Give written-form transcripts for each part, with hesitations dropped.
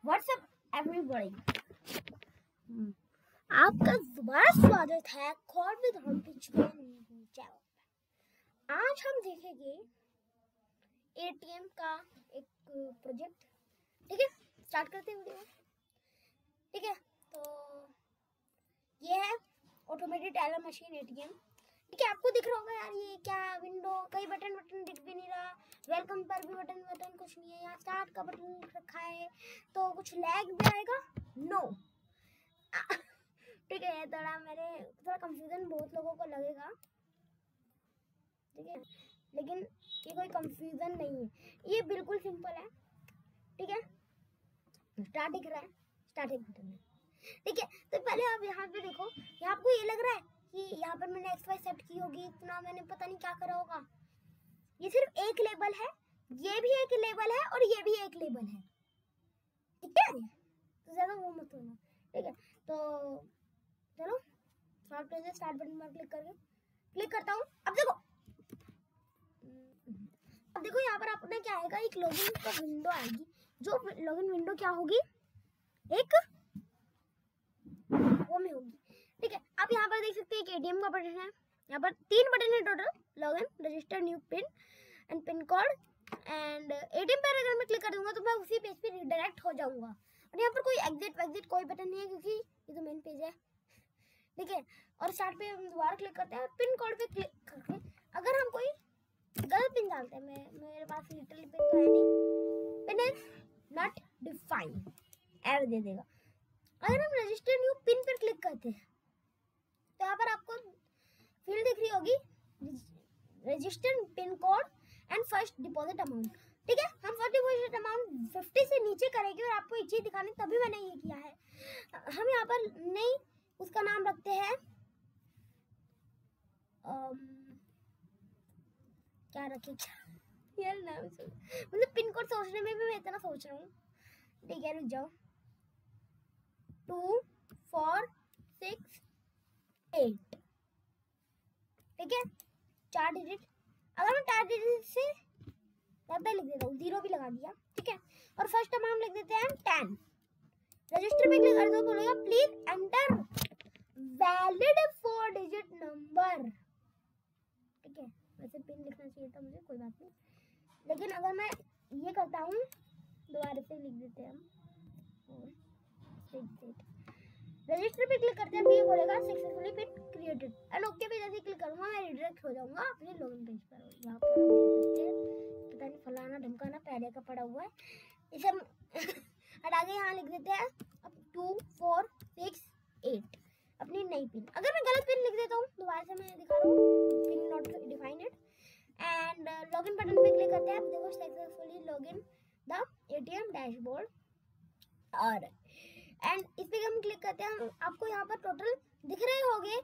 WhatsApp everybody, आपका दोबारा स्वागत है call with home pitch channel. आज हम देखेंगे एटीएम का एक प्रोजेक्ट। ठीक है, स्टार्ट करते हैं वीडियो। ठीक है, तो ये है ऑटोमेटेड टेलर मशीन एटीएम। ठीक है, आपको दिख रहा होगा यार ये क्या विंडो, कई बटन दिख भी नहीं रहा। वेलकम पर भी बटन कुछ नहीं है। यहाँ स्टार्ट का बटन रखा है, तो कुछ लैग भी आएगा? नो। ठीक है, थोड़ा कंफ्यूजन बहुत लोगों को लगेगा। ठीक है, लेकिन ये कोई कंफ्यूजन नहीं है, ये बिल्कुल सिंपल है। ठीक है, स्टार्ट दिख रहा है, स्टार्टिंग बटन है। ठीक है, तो पहले आप यहाँ पे देखो, यहाँ आपको ये लग रहा है कि यहाँ पर मैंने XY सेट की होगी, इतना मैंने पता नहीं क्या करा होगा। ये सिर्फ एक लेबल है, ये भी एक लेबल है और ये भी एक लेबल है। ठीक है, तो ज्यादा वो मत होना। ठीक है, तो चलो स्टार्ट बटन पर क्लिक करता हूँ। अब देखो यहाँ पर अपना क्या आएगा, एक लॉगिन का विंडो आएगी। जो लॉगिन विंडो क्या होगी, एक वो में होगी। ठीक है, आप यहाँ पर देख सकते हैं एक एटीएम का बटन है। यहाँ पर 3 बटन है total, login, register, new pin and pin code. And ATM पर अगर मैं क्लिक कर दूंगा तो मैं उसी पेज पे रिडायरेक्ट हो जाऊंगा। और यहाँ पर कोई एग्जिट कोई बटन नहीं है, क्योंकि ये तो मेन पेज है। ठीक है, और स्टार्ट पे हम दोबारा क्लिक करते हैं और पिन कोड पे क्लिक करके अगर हम कोई गलत पिन डालते हैं, मेरे पास लिटरली पिन तो है नहीं, pin is not defined, error दे देगा। अगर हम रजिस्टर न्यू पिन पर क्लिक करते हैं तो यहाँ पर आपको फील्ड दिख रही होगी, register pin code and first deposit amount. ठीक है, हम फर्स्ट डिपॉजिट अमाउंट 50 से नीचे करेंगे और आपको एक चीज दिखाने, तभी मैंने ये किया है। हम यहाँ पर नहीं उसका नाम रखते हैं, क्या रखे यार नाम, मतलब पिन कोड सोचने में भी मैं इतना सोच रहा हूँ। ठीक है, रुक जाओ। 2 4 6 8। ठीक है, 4 डिजिट। अगर मैं 4 डिजिट से ज़्यादा लिख देता हूँ, 0 भी लगा दिया। ठीक है, और फर्स्ट अमाउंट लिख देते हैं 10। रजिस्टर पे क्लिक कर दो, बोलेगा please enter valid 4 digit number. ठीक है, वैसे पिन लिखना चाहिए था मुझे, कोई बात नहीं। लेकिन अगर मैं ये करता हूँ, दोबारा से लिख देते हैं हम 6 रजिस्टर पे क्लिक करते हैं, ये बोलेगा successfully pin created. And okay पे जैसे क्लिक करूंगा मैं रिडायरेक्ट हो जाऊंगा अपने लॉगिन पेज पर। यहाँ पर आप देख सकते हैं, पता नहीं फलाना ढमकाना पहले का पड़ा हुआ है, इसे हम हटा के यहाँ लिख देते हैं अब 2 4 6 8 अपनी नई पिन। अगर मैं गलत पिन लिख देता हूँ, दोबारा से मैं दिखा रहा हूँ, pin not defined. And login button पे क्लिक करते हैं, देखो successfully login the ATM dashboard. और एंड इस पे हम क्लिक करते हैं, आपको यहाँ पर टोटल दिख रहे होंगे,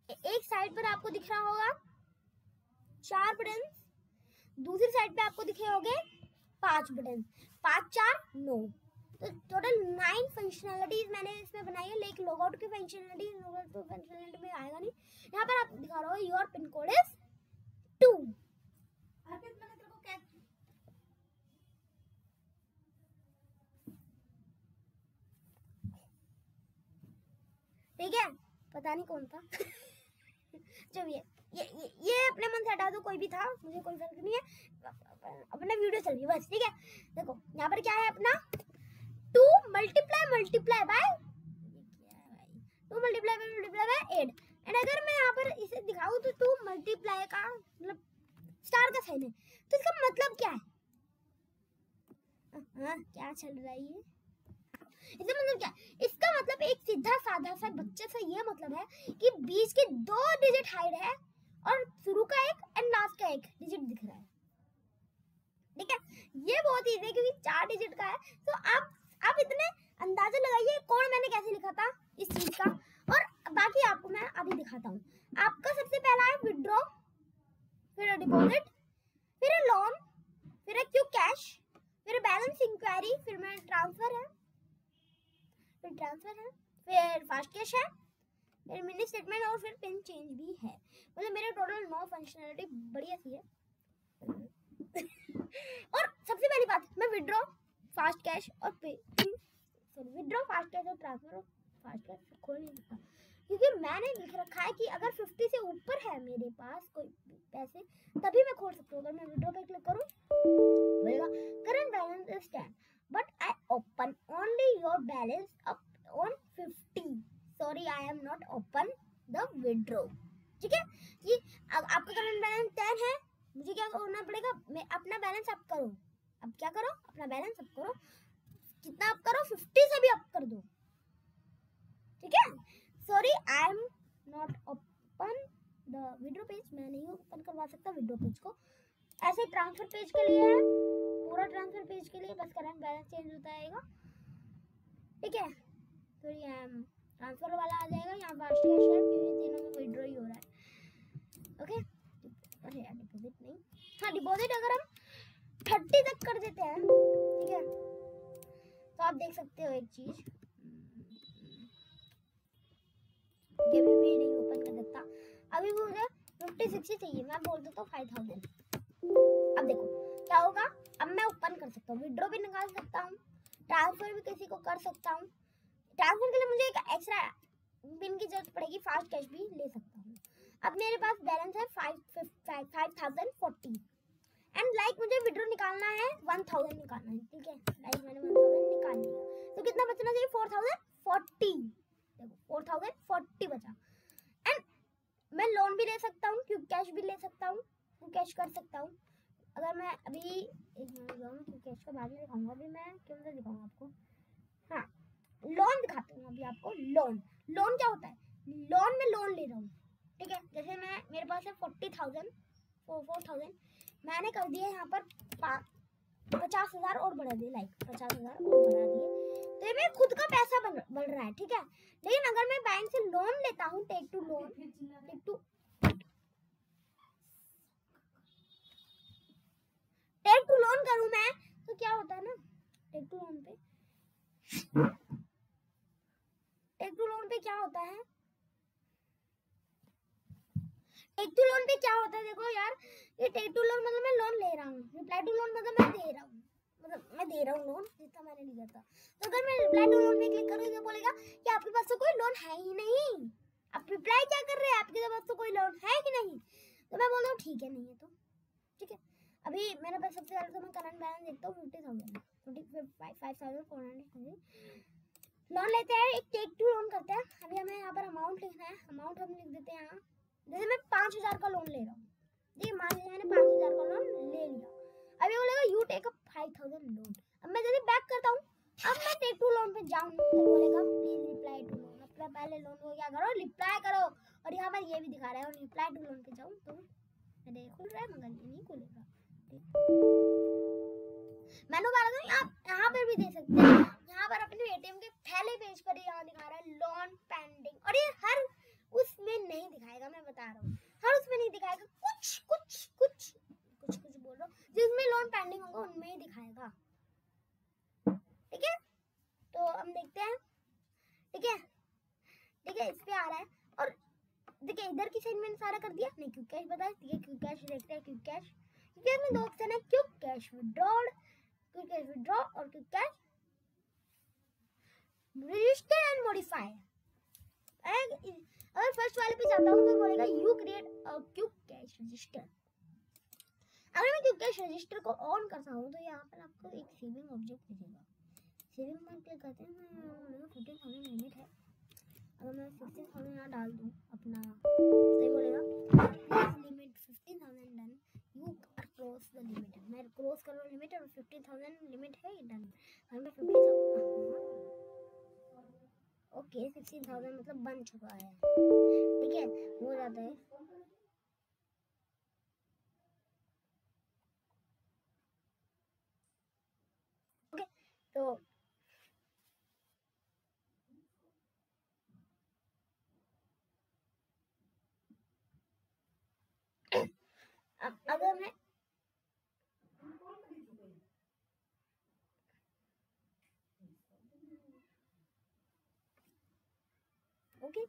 एक साइड पर आपको दिख रहा होगा 4 बटन, दूसरी साइड पे आपको दिखे होंगे 5 बटन, 5 4 9। तो टोटल 9 फंक्शनैलिटीज मैंने इसमें बनाई है। लेकिन लॉगआउट की फंक्शनैलिटी में आएगा नहीं। यहाँ पर आप दिखा रहा हो योर पिन कोड इज 2। ठीक है, पता नहीं कौन था। जब ये अपने मन से हटा दो, कोई भी था, मुझे कोई फर्क नहीं है, अपना वीडियो चल रही है बस। ठीक है, देखो यहाँ पर क्या है अपना 2 मल्टीप्लाई बाय 8। एंड अगर मैं यहाँ पर इसे दिखाऊं तो 2 मल्टीप्लाई का मतलब स्टार का साइन है, तो इसका मतलब क्या है? क्या चल रहा है ये? इसका मतलब क्या? इसका मतलब एक सीधा साधा सा बच्चे से ये मतलब है कि बीच के 2 डिजिट हाइड है और शुरू का एक एंड लास्ट का एक डिजिट दिख रहा है। ठीक है, ये बहुत इजी है क्योंकि 4 डिजिट का है। तो आप इतने अंदाजा लगाइए कोड मैंने कैसे लिखा था इस चीज का, और बाकी आपको मैं अभी दिखाता हूँ। आपका सबसे पहला है विड्रॉ, फिर डिपॉजिट, फिर लोन, फिर क्विक कैश, फिर बैलेंस इंक्वायरी, फिर मेरा ट्रांसफर है, फिर फास्ट कैश है, फिर मिनी स्टेटमेंट और फिर पिन चेंज भी है। मतलब मेरे टोटल 9 फंक्शनैलिटी बढ़िया सी है। और सबसे पहली बात, मैं विड्रॉ फास्ट कैश और विड्रॉ फास्ट कैश और ट्रांसफर फास्ट कैश खोल नहीं सकता, क्योंकि मैंने लिख रखा है कि अगर 50 से ऊपर है मेरे पास कोई पैसे तभी मैं खोल सकता हूँ। अगर मैं विड्रॉ पे क्लिक करूँ बोलेगा current balance is 10 but I open only your balance up on 50, sorry I am not open the withdraw. ठीक है, कि आपका करंट बैलेंस 10 है, मुझे क्या करना पड़ेगा, मैं अपना बैलेंस अप करो। अब क्या करो, अपना बैलेंस अप करो, कितना अप करो, 50 से भी अप कर दो। ठीक है, sorry I am not open the withdraw page, मैं नहीं ओपन करवा सकता विड्रॉ पेज को। ऐसे ट्रांसफर पेज के लिए है, पूरा ट्रांसफर पेज के लिए बस करंट बैलेंस चेंज होता रहेगा। ठीक है, सॉरी आई एम ट्रांसफर वाला आ जाएगा, यहाँ फास्ट कैश है क्योंकि तीनों में विड्रॉ ही हो रहा है। ओके, अरे यार डिपॉजिट नहीं, हाँ डिपॉजिट अगर हम 30 तक कर देते हैं, ठीक है, तो आप देख सकते हो एक चीज, ये भी नहीं ओपन कर सकता। अभी मुझे 50-60 चाहिए, मैं बोल देता हूँ 5000। अब देखो क्या होगा, अब मैं ओपन कर सकता हूँ, विड्रॉ भी निकाल सकता हूँ, ट्रांसफर भी किसी को कर सकता हूँ। ट्रांसफर के लिए मुझे एक एक्स्ट्रा पिन की जरूरत पड़ेगी, फास्ट कैश भी ले सकता हूँ। अब मेरे पास बैलेंस है 5040 एंड लाइक मुझे विड्रॉ निकालना है 1000 निकालना है। ठीक है, लाइक मैंने 1000 निकाल लिया, तो कितना बचना चाहिए, 4040। देखो 4040 बचा। एंड मैं लोन भी ले सकता हूँ, क्योंकि कैश भी ले सकता हूँ, कैश कर सकता हूँ। अगर मैं अभी एक मिनट कैश का बाद में दिखाऊंगा, अभी मैं क्यों नहीं दिखाऊंगा आपको, हाँ लोन दिखाती हूँ अभी आपको। लोन क्या होता है, लोन में लोन ले रहा हूँ। ठीक है, जैसे मैं मेरे पास है 40,000 मैंने कर दिया यहाँ पर 50,000 और बढ़ा दिए, लाइक 50,000 और बढ़ा दिए, तो ये मेरा खुद का पैसा बढ़ रहा है। ठीक है, लेकिन अगर मैं बैंक से लोन लेता हूँ, टेक टू लोन करूँ मैं, तो क्या होता है ना, टेक टू लोन पे क्या होता है, टेक टू लोन पे क्या होता है, देखो यार, ये टेक टू लोन मतलब मैं लोन ले रहा हूँ, रिप्लाई टू लोन मतलब मैं दे रहा हूँ, मतलब मैं दे रहा हूँ लोन जितना मैंने लिया था। तो अगर मैं रिप्लाई टू लोन पे क्लिक करूँ तो बोलेगा कि आपके पास तो कोई लोन है ही नहीं, आप रिप्लाई क्या कर रहे हैं, आपके पास तो कोई लोन है ही नहीं। तो मैं बोल रहा हूँ ठीक है, नहीं है तो ठीक है। अभी मेरे पास सबसे पहले तो मैं करंट बैलेंस देखता हूँ 50,400 लोन लेते हैं, एक टेक टू लोन करते हैं। अभी हमें यहाँ पर अमाउंट लिखना है, अमाउंट हम लिख देते हैं यहाँ, जैसे मैं 5,000 का लोन ले रहा हूँ, जी मान लीजिए मैंने 5,000 का लोन ले लिया। अभी बोलेगा यू टेक अ 5,000 लोन। अब मैं जैसे बैक करता हूँ, अब मैं टेक टू लोन पे जाऊँ तो बोलेगा प्लीज रिप्लाई टू लोन, अपना पहले लोन को क्या करो, रिप्लाई करो। और यहाँ पर ये भी दिखा रहा है, और रिप्लाई टू लोन पे जाऊँ तो मेरे खुल रहा है मगर ये नहीं खुलेगा। मैंने बोला आप यहाँ पर भी दे सकते हैं, यहाँ पर अपने एटीएम के पहले पेज पर यहाँ दिखा रहा है लोन पेंडिंग, और ये हर उसमें नहीं दिखाएगा, मैं बता रहा हूँ, हर उसमें नहीं दिखाएगा, कुछ बोल रहा हूँ, जिसमें लोन पेंडिंग होगा उनमें ही दिखाएगा। ठीक है, तो हम देखते हैं। ठीक है, इस पे आ रहा है, और देखिए इधर की साइड मैंने सारा कर दिया, नहीं क्विक कैश बताया, क्विक कैश देखते हैं। क्विक कैश में दो ऑप्शन है, quick cash withdrawal, quick cash withdraw और quick cash register and modify. अगर फर्स्ट वाले पे जाता हूँ तो बोलेगा you create a quick cash register. अगर मैं क्विक कैश रजिस्टर को ऑन करता हूँ तो यहाँ पर आपको एक सेविंग ऑब्जेक्ट दिखेगा, सेविंग में क्लिक करते हैं, 15,000 लिमिट है। अगर मैं 15,000 यहाँ डाल दूँ अपना, तो बोलेगा limit 15,000 done, you are cross the limit. मैं क्रॉस कर रहा हूँ लिमिट, और 15,000 लिमिट है डन। अगर मैं 50,000 ओके 16,000 मतलब बन चुका है। ठीक है, हो जाता है। ओके, तो अब अगर मैं ओके,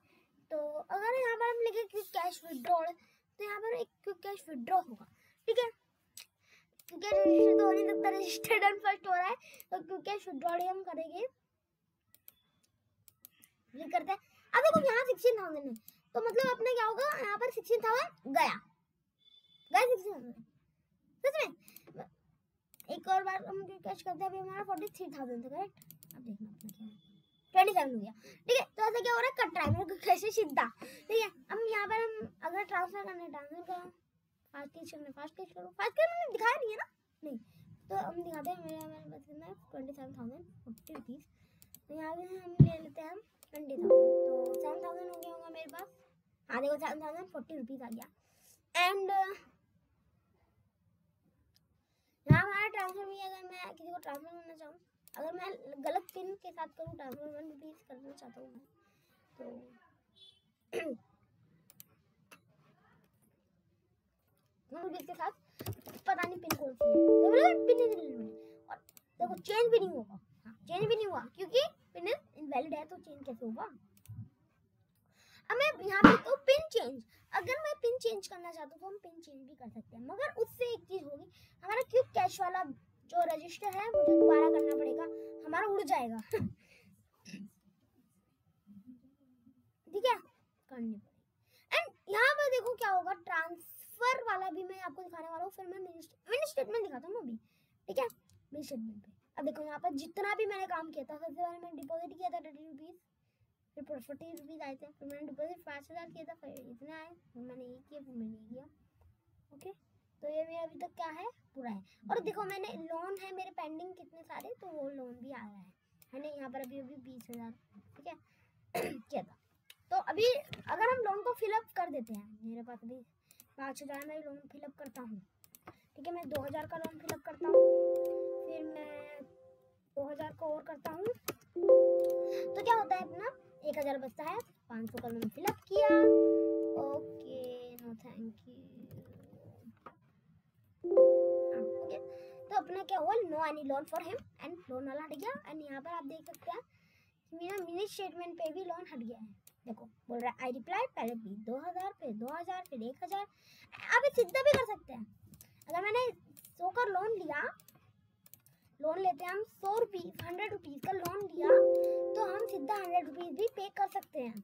तो अगर यहाँ पर हम लिखे क्विक कैश विड्रॉल, तो यहाँ पर एक क्विक कैश विड्रॉ होगा। ठीक है, क्विक कैश रजिस्टर तो हो नहीं सकता, रजिस्टर डन फर्स्ट हो रहा है, तो क्योंकि विड्रॉल हम करेंगे, क्लिक करते हैं। अब देखो यहाँ 16,000 है, तो मतलब अपने क्या होगा, यहाँ पर 16,000 गया 16,000 सच में। एक और बार हम कैश करते हैं, अभी हमारा 43,000 था करेक्ट। अब देखना अपना क्या है, 27 हो गया, ठीक है। तो ऐसा क्या हो रहा है, कट रहा है मेरे को कैसे सीधा, ठीक है। अब यहाँ पर हम अगर ट्रांसफर करना, ट्रांसफर करो, फास्ट कैश करना, फास्ट कैश करो, फास्ट कैश मैंने दिखाया नहीं है ना, नहीं तो हम दिखाते हैं। मेरे पास कितना है, 27,040 रुपीज़। तो यहाँ पे हम ले लेते हैं 20,000, तो 7,000 हो गया होगा मेरे पास। हाँ देखो 7,040 रुपीज़ आ गया। एंड यहाँ हमारा ट्रांसफर भी, अगर मैं किसी को ट्रांसफर करना चाहूँ, अगर मैं गलत पिन के साथ करूँ ट्रांसफर, 1 रुपीज़ करना चाहता हूँ मैं, तो 1 रुपीज़ के साथ पता नहीं पिन कौन सी है, तो मतलब पिन इनवैलिड, और देखो चेंज भी नहीं होगा। हाँ चेंज भी नहीं हुआ क्योंकि पिन इनवैलिड है, तो चेंज कैसे होगा। अब मैं यहाँ पे तो पिन चेंज, अगर मैं पिन चेंज करना चाहता हूँ तो हम पिन चेंज भी कर सकते हैं, मगर उससे एक चीज होगी, हमारा क्विक कैश वाला जो रजिस्टर है मुझे दोबारा करना पड़ेगा, हमारा उड़ जाएगा ठीक है, करनी पड़ेगी। एंड यहाँ पर देखो क्या होगा, ट्रांसफर वाला भी मैं आपको दिखाने वाला हूँ, फिर मैं मिनी स्टेटमेंट दिखाता हूँ अभी, ठीक है। मिनी स्टेटमेंट पे अब देखो यहाँ पर जितना भी मैंने काम किया था, सबसे पहले मैंने डिपॉजिट किया था 30 रुपीज़, फिर 40 रुपीज़ आए थे, फिर मैंने डिपॉजिट 5,000 किया था, फिर इतने आए, फिर मैंने ये किया, फिर मैंने ये किया, ओके। तो ये मेरा अभी तक क्या है, पूरा है। और देखो मैंने लोन है मेरे पेंडिंग कितने सारे, तो वो लोन भी आ रहा है ना, यहाँ पर अभी 20,000, ठीक है किया था। तो अभी अगर हम लोन को फिलअप कर देते हैं, मेरे पास अभी 5,000 में लोन फिलअप करता हूँ, ठीक है। मैं 2,000 का लोन फिलअप करता हूँ, फिर मैं 2,000 का और करता हूँ, तो क्या होता है अपना 1,000 बचता है, 500 का लोन फिलअप किया, okay no thank you, okay. तो अपना क्या हुआ, no any loan for him, and loan वाला हट गया। एंड यहाँ पर आप देख सकते हैं मेरा मिनी स्टेटमेंट पे भी लोन हट गया है, देखो बोल रहा है आई रिप्लाई, पहले भी 2,000, फिर 2,000, फिर 1,000। आप सीधा भी कर सकते हैं, अगर मैंने 100 का लोन लिया, लोन लेते हैं हम 100 रुपीज़, 100 रुपीज़ का लोन लिया, तो हम सीधा 100 रुपीज़ भी पे कर सकते हैं,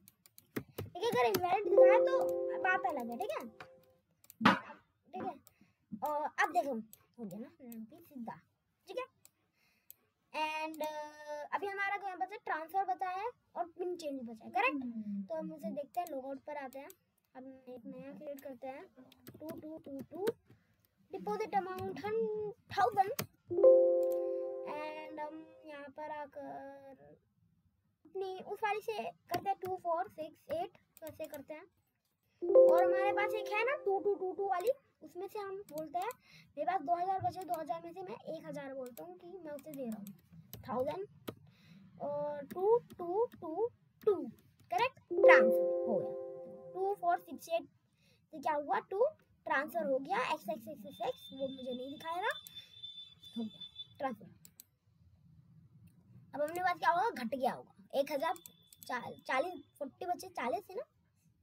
ठीक है। अगर इनवैलिड दिखाया तो बात अलग है, ठीक है, ठीक है। और अब देखो हो गया ना 100 रुपीज़ सीधा, ठीक है। एंड अभी हमारा क्या बचा, ट्रांसफर बचा है और पिन चेंज बचा है, करेक्ट। तो हम उसे देखते हैं, लॉग आउट पर आते हैं, अब एक नया क्रिएट करते हैं, 2222 डिपॉजिट अमाउंट 1,000। एंड हम यहाँ पर आकर अपनी उस वाली से करते हैं 2468, तो ऐसे करते हैं। और हमारे पास एक है ना 2222 वाली, उसमें से हम बोलते हैं मेरे पास 2,000 बचे, 2,000 में से मैं 1,000 बोलता हूँ कि मैं उसे दे रहा हूँ 1,000, और 2222 करेक्ट, ट्रांसफर हो गया 2468 से क्या हुआ, 2 ट्रांसफर हो गया, x वो मुझे नहीं दिखाएगा, हो गया ट्रांसफर। अब अपने पास क्या होगा, घट गया होगा 1,000, 40 40 बचे, 40 है ना,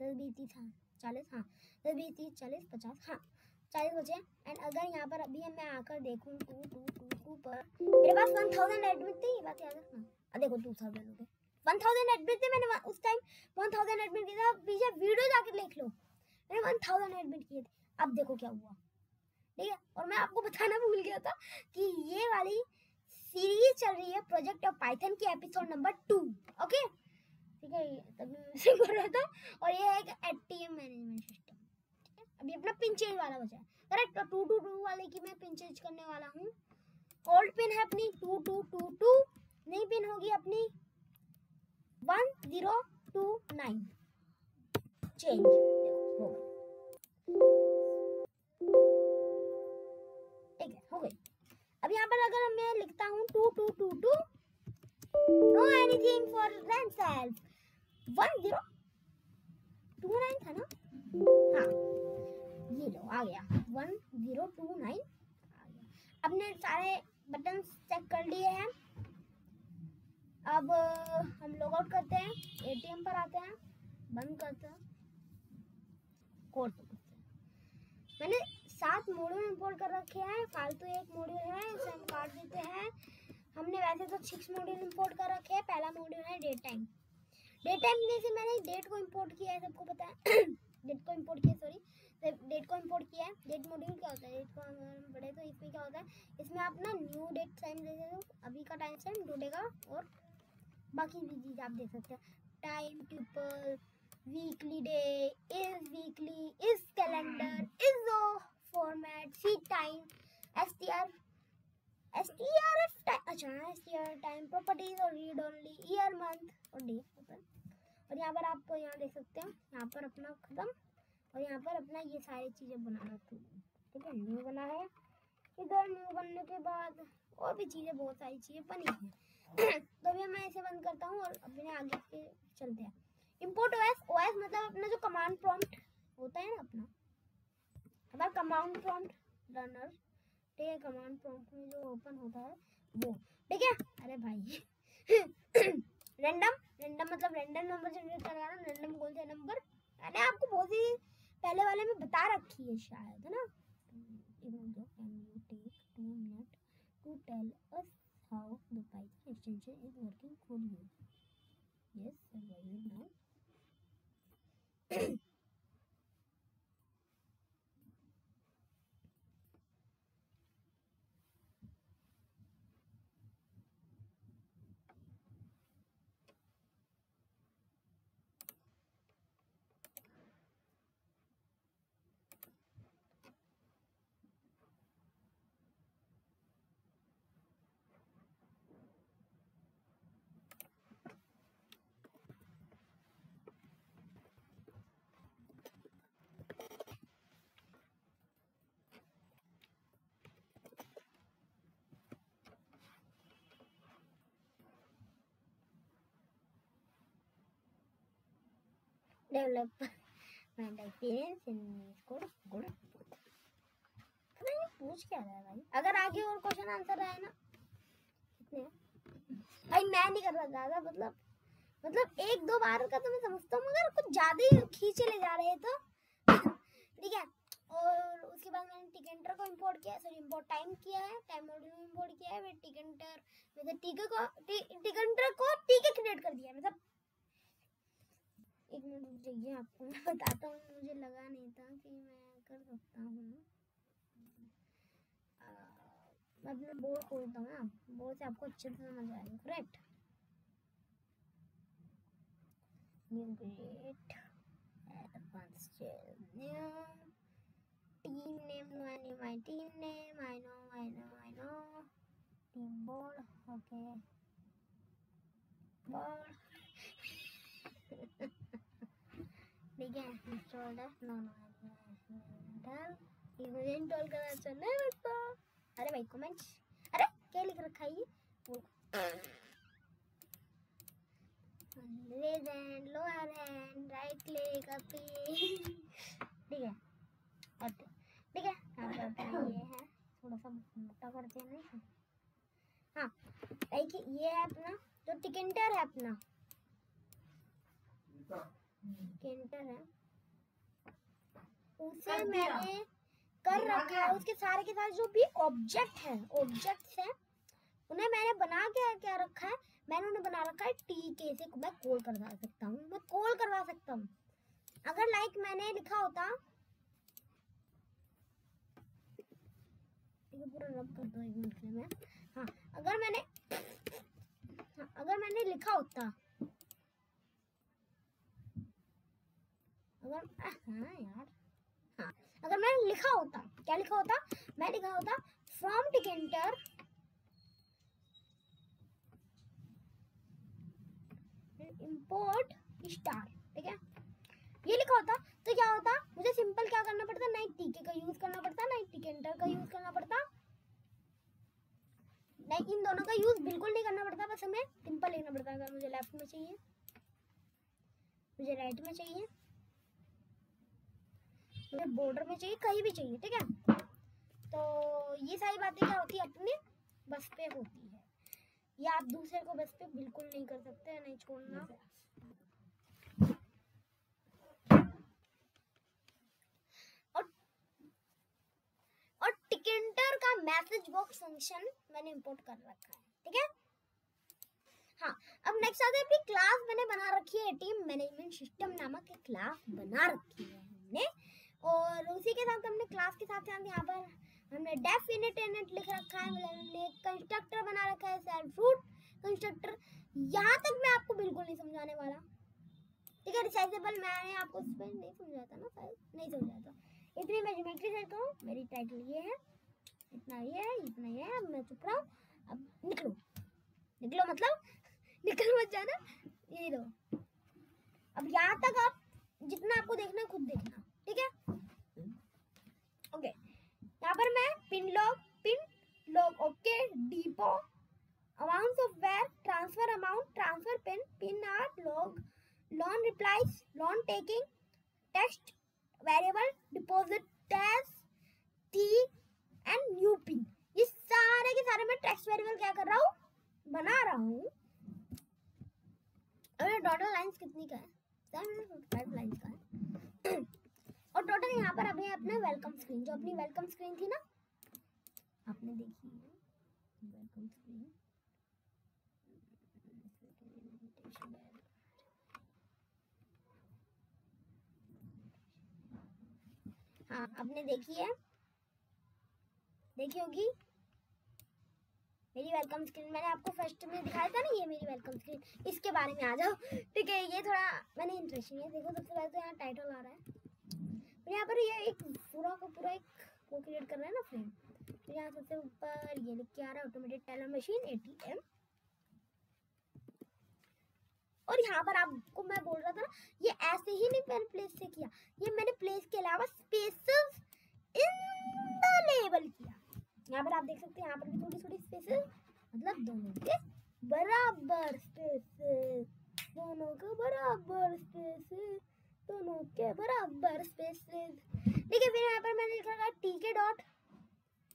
10 20 30 हाँ 40, हाँ 10 20 30 40 50, हाँ 40 बचे। एंड अगर यहाँ पर अभी मैं आकर देखूँ 2222 पर मेरे पास 1,000 एडमिट थे, ये बात याद रखना। अब देखो 2,000 हो गए, 1,000 एडमिट थे, मैंने उस टाइम 1,000 एडमिट किया था, पीछे वीडियो जाकर देख लो, मैंने 1,000 एडमिट किए थे। अब देखो क्या हुआ, ठीक है। और मैं आपको बताना भूल गया था कि ये वाली सीरीज चल रही है प्रोजेक्ट ऑफ पाइथन की एपिसोड नंबर 2, ओके, ठीक है। तभी मैं से कर रहा था, और ये है एक एटीएम मैनेजमेंट सिस्टम, ठीक है। अभी अपना पिन चेंज वाला बचा है, करेक्ट। तो 222 वाले की मैं पिन चेंज करने वाला हूँ, ओल्ड पिन है अपनी 2222, नई पिन होगी अपनी 1029, चेंज हो गई, ठीक है, हो गई। अब यहाँ पर अगर मैं लिखता हूँ 2222 नो एनीथिंग फॉर देमसेल्फ 1029 था ना, हाँ ये लो आ गया 1029 आ गया। अपने सारे बटन चेक कर लिए हैं, अब हम लॉग आउट करते हैं, एटीएम पर आते हैं, बंद करते हैं, कोड करते हैं। मैंने 7 मॉड्यूल इंपोर्ट कर रखे हैं, फालतू एक मॉड्यूल है इसे हम काट देते हैं। हमने तो 6 मॉड्यूल इंपोर्ट कर रखे हैं। पहला मॉड्यूल है डेट टाइम। डेट टाइम में से मैंने डेट को इंपोर्ट किया है, सबको पता है। डेट को इंपोर्ट किया, सॉरी, डेट को इंपोर्ट किया है। डेट मॉड्यूल क्या होता है, डेट को हम पढ़े तो इसमें क्या होता है, इसमें आप ना न्यू डेट टाइम दे सकते हो, अभी का टाइम स्टैम्प, टुडे का, और बाकी भी चीज़ आप दे सकते हैं। Time tuple, weekly day, is weekly, is calendar, is format, C time, STR, STRF time, अच्छा एसटीआर टाइम, प्रॉपर्टीज और रीड ओनली, ईयर, मंथ और डे। और यहाँ पर आप यहाँ देख सकते हैं, यहाँ पर अपना खत्म, और यहाँ पर अपना ये सारी चीज़ें बना रखी है, ठीक है, न्यू बना है। इधर न्यू बनने के बाद और भी चीज़ें, बहुत सारी चीज़ें बनी हैं। तो अभी मैं इसे बंद करता हूँ और अपने आगे के चलते हैं। इम्पोर्ट ओएस, ओएस मतलब अपना जो कमांड प्रॉम्प्ट होता है ना, अपना हमारा कमांड प्रॉम्प्ट रनर, ठीक है, कमांड प्रॉम्प्ट में जो ओपन होता है वो, ठीक है। अरे भाई रैंडम, रैंडम मतलब रैंडम नंबर जनरेट करना, रैंडम कौन सा नंबर, मैंने आपको बहुत ही पहले वाले में बता रखी है शायद, है ना। Can you take 2 minutes to tell us how the Python extension is working for you? Yes, survive now. Develop and experience in code good. नहीं पूछ क्या रहा है भाई, अगर आगे और क्वेश्चन आंसर रहा है ना कितने भाई, मैं नहीं कर रहा ज़्यादा, मतलब एक दो बार का तो मैं समझता हूँ, मगर कुछ ज़्यादा ही खींचे ले जा रहे तो ठीक है। और उसके बाद मैंने टिकेंटर को इंपोर्ट किया, सॉरी इंपोर्ट टाइम किया है, टाइम मॉड्यूल इंपोर्ट किया है, फिर टिकेंटर मतलब टिकेंटर को टीके क्रिएट कर दिया, मतलब एक मिनट रुक जाइए, आपको मैं बताता हूँ, मुझे लगा नहीं था कि मैं कर सकता हूँ। मैं अपना बोर्ड खोलता हूँ ना, बोर्ड से आपको अच्छे से समझ आएगा, correct. New great advance new team name, my team name, I know team board, okay board, ठीक है, इंस्टॉल दैट, नो डन, मुझे इंस्टॉल करना अच्छा नहीं लगता। अरे भाई कमेंट्स, अरे क्या लिख रखा है ये, raise hand, lower hand, right click, अपी, ठीक है, ओके, ठीक है। यहाँ पर अपना ये है, थोड़ा सा मोटा करते हैं नहीं, हाँ लाइक ये है अपना जो टिकेंटर है, अपना टिकेंटर है, उसे मैंने कर रखा है, उसके सारे के सारे जो भी ऑब्जेक्ट्स हैं उन्हें मैंने बना के क्या रखा है, मैंने उन्हें बना रखा है टीके से, मैं कॉल करवा सकता हूँ, मैं कॉल करवा सकता हूँ। अगर लाइक मैंने लिखा होता, पूरा रब कर दो एक मिनट में, हाँ अगर मैंने लिखा होता, अगर हाँ यार, हाँ अगर मैंने लिखा होता, क्या लिखा होता, मैं लिखा होता फ्रॉम टिकेंटर इंपोर्ट स्टार, ठीक है, ये लिखा होता तो क्या होता, मुझे सिंपल क्या करना पड़ता, ना टीके का यूज करना पड़ता, ना टिकेंटर का यूज करना पड़ता, नहीं इन दोनों का यूज बिल्कुल नहीं करना पड़ता, बस हमें सिंपल लिखना पड़ता। अगर मुझे लेफ्ट में चाहिए, मुझे राइट में चाहिए, मुझे बॉर्डर में चाहिए, कहीं भी चाहिए, ठीक है। तो ये सारी बातें क्या होती है, अपने बस पे होती है, या आप दूसरे को बस पे बिल्कुल नहीं कर सकते, नहीं छोड़ना। और टिकेंटर का मैसेज बॉक्स फंक्शन मैंने इंपोर्ट कर रखा है, ठीक है। हाँ, अब नेक्स्ट आते हैं अपनी क्लास मैंने बना रखी है, टीम मैनेजमेंट सिस्टम नामक एक क्लास बना रखी है हमने, और उसी के साथ हमने क्लास के साथ यहाँ पर हमने डेफिनेट लिख रखा है, मतलब हमने कंस्ट्रक्टर बना रखा है, सेल्फ रूट कंस्ट्रक्टर। यहाँ तक मैं आपको बिल्कुल नहीं समझाने वाला, ठीक है। रिसाइजेबल मैंने आपको उस पर नहीं समझाया था ना, शायद नहीं समझाया था। इतनी मैं ज्योमेट्री सेट हूँ, मेरी टाइटल ये है, इतना ये है, इतना ये है। अब मैं चुप रहा हूँ, अब निकलो निकलो, मतलब निकल मत जाना, ये लो। अब यहाँ तक आप जितना आपको देखना खुद देखना, ठीक है। ओके, यहाँ पर मैं pin log okay, depot amount of where, transfer amount, transfer pin art, log, loan replies, loan taking, text variable, deposit, tax, T and new pin, ये सारे के सारे मैं टेक्स्ट वेरिएबल क्या कर रहा हूँ, बना रहा हूँ। और टोटल लाइंस कितनी का है, 745 लाइंस का है। और टोटल यहाँ पर अभी अपने वेलकम स्क्रीन, जो अपनी वेलकम स्क्रीन थी ना, आपने देखी है वेलकम स्क्रीन, हाँ आपने देखी है, देखी होगी मेरी वेलकम स्क्रीन। मैंने आपको फर्स्ट में दिखाया था ना, ये मेरी वेलकम स्क्रीन, इसके बारे में आ जाओ, ठीक है। ये थोड़ा मैंने इंटरेस्टिंग है, देखो सबसे पहले तो यहाँ टाइटल आ रहा है, फिर यहाँ पर ये एक पूरा का पूरा एक वो क्रिएट कर रहा है ना फ्रेम, फिर यहाँ सबसे ऊपर ये लिख के आ रहा है ऑटोमेटेड टेलर मशीन ATM। और यहाँ पर आपको मैं बोल रहा था ना, ये ऐसे ही नहीं मैंने प्लेस से किया, ये मैंने प्लेस के अलावा स्पेसेस इन द लेबल किया। यहाँ पर आप देख सकते हैं, यहाँ पर भी थोड़ी थोड़ी स्पेसेस, मतलब दोनों के बराबर स्पेसेस, दोनों के बराबर स्पेसेस, दोनों के बराबर स्पेसेस, ठीक है। फिर यहाँ पर मैंने लिखा है TK डॉट,